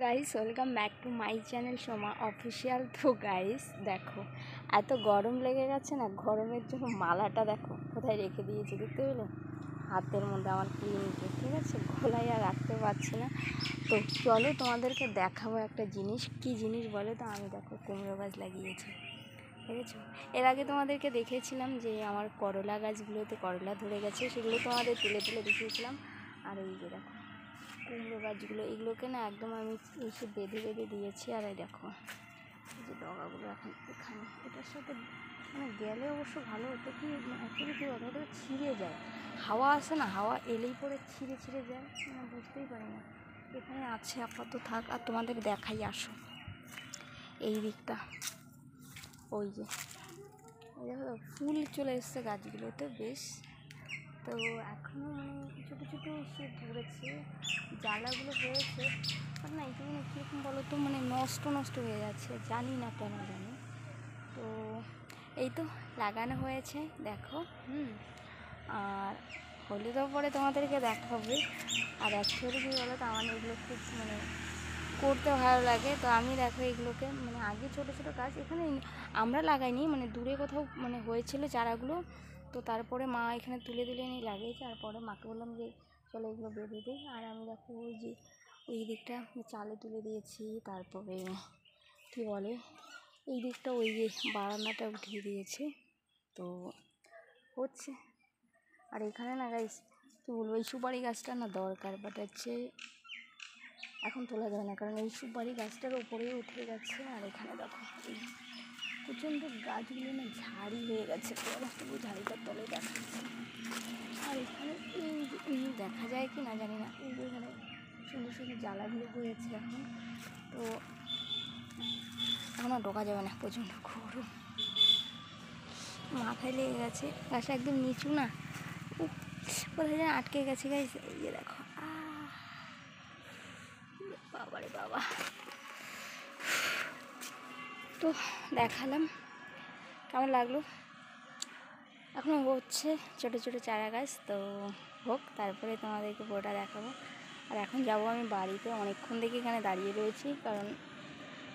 Guys welcome back to my channel Soma official. তো guys দেখো, এত গরম লেগে গেছে না, গরমের জন্য মালাটা দেখো কোথায় রেখে দিয়েছি, দেখতে পেলে হাতের মধ্যে আমার ক্লিনিকে, ঠিক আছে, গলায় আর রাখতে পারছি না। তো চলো তোমাদেরকে দেখাবো একটা জিনিস। কি জিনিস বলো তো? আমি দেখো কুমড়ো গাছ লাগিয়েছি, ঠিক আছে। এর আগে তোমাদেরকে দেখিয়েছিলাম যে আমার করলা গাছগুলোতে করলা ধরে গেছে, সেগুলো তোমাদের তুলে তুলে দেখিয়েছিলাম। আর এই যে দেখো কুমড়ো গাছগুলো, এগুলোকে না একদম আমি এসে বেঁধে বেঁধে দিয়েছি। আর এই দেখো এই যে ডগাগুলো এখন এখানে, এটার সাথে মানে গেলে অবশ্য ভালো হতো, কি অ্যাকচুয়ালি কী বলো, ওটা ছিঁড়ে যায়, হাওয়া আসে না, হাওয়া এলেই পরে ছিঁড়ে ছিঁড়ে যায়, মানে বুঝতেই পারি না। এখানে আছে আপাতত থাক। আর তোমাদের দেখাই, আসো এই দিকটা, ওই যে দেখো ফুল চলে এসছে গাছগুলোতে বেশ। তো এখনও মানে ছোটো ছোটো সে ধরেছে, জ্বালাগুলো হয়েছে, আর না এগুলো না কীরকম বলো তো, মানে নষ্ট নষ্ট হয়ে যাচ্ছে, জানি না কেন জানি। তো এই তো লাগানো হয়েছে দেখো। আর হলে তো পরে তোমাদেরকে দেখাবে। আর অ্যাকচুয়ালি কী বলো তো, আমার এগুলো খুব মানে করতে ভালো লাগে। তো আমি দেখো এগুলোকে মানে আগে ছোটো ছোটো গাছ এখানে আমরা লাগাইনি, মানে দূরে কোথাও মানে হয়েছিল চারাগুলো, তো তারপরে মা এখানে তুলে তুলে নিয়ে লাগিয়েছে। আর পরে মাকে বললাম যে চলো এগুলো বেঁধে দিই। আর আমি দেখো ওই যে ওই দিকটা চালে তুলে দিয়েছি, তারপরে কী বলে এই দিকটা ওই যে বারান্দাটা উঠিয়ে দিয়েছি, তো হচ্ছে। আর এখানে না গাইস কী বলবো, এই সুপারি গাছটা না দরকার, বাট হচ্ছে এখন তোলা যায় না, কারণ এই সুপারি গাছটার উপরেই উঠে গেছে। আর এখানে দেখো এই প্রচণ্ড গাছগুলো না ঝাড়ি হয়ে গেছে, তবু ঝাড়িটার তলে দেখাচ্ছে। আর এখানে এই দেখা যায় কি না জানি না, এই যে এখানে সুন্দর সুন্দর জ্বালাগুলো হয়েছে এখন, তো এখন আর ঢোকা যাবে না, প্রচণ্ড গরম, মাথায় লেগে গেছে। গাছটা একদম নিচু না, কোথায় যেন আটকে গেছে গাইস। এই যে দেখো, বাবারে বাবা। তো দেখালাম, কেমন লাগলো? এখনও হচ্ছে ছোটো ছোটো চারা গাছ, তো হোক, তারপরে তোমাদেরকে পুরোটা দেখাবো। আর এখন যাব আমি বাড়িতে, অনেকক্ষণ থেকে এখানে দাঁড়িয়ে রয়েছি, কারণ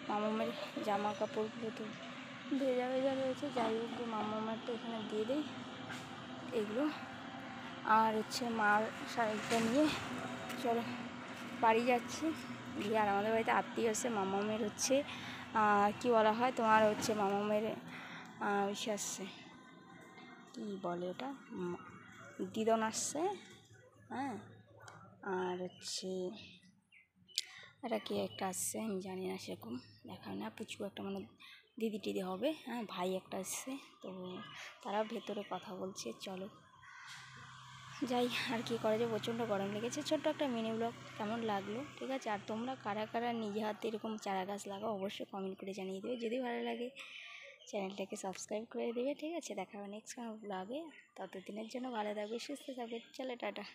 মামামের জামা কাপড়গুলো তো ভেজা ভেজা রয়েছে। যাই হোক, যে মামামের তো এখানে দিয়ে দেই এগুলো। আর হচ্ছে মার শাড়িটা নিয়ে চলো বাড়ি যাচ্ছি। গিয়ে আর আমাদের বাড়িতে আত্মীয় আছে, মামামের হচ্ছে কী বলা হয় তোমার, হচ্ছে মামামের ইসে আসছে, কী বলে ওটা, দিদন আসছে, হ্যাঁ। আর হচ্ছে এটা কি একটা আসছে, আমি জানি না, সেরকম দেখা না, পুচকু একটা মানে দিদি টিদি হবে, হ্যাঁ, ভাই একটা আসছে। তো তারা ভেতরে কথা বলছে, চলো যাই। আর কি করা যায়, প্রচণ্ড গরম লেগেছে। ছোট্ট একটা মিনি ব্লগ কেমন লাগলো, ঠিক আছে। আর তোমরা কারা কারা নিজে হাতে এরকম চারা গাছ লাগাও, অবশ্যই কমেন্ট করে জানিয়ে দেবে। যদি ভালো লাগে চ্যানেলটাকে সাবস্ক্রাইব করে দেবে, ঠিক আছে। দেখা হবে নেক্সট কোনো ব্লগে। ততদিনের জন্য ভালো থাকবে, সুস্থ থাকবে, চলো টাটা।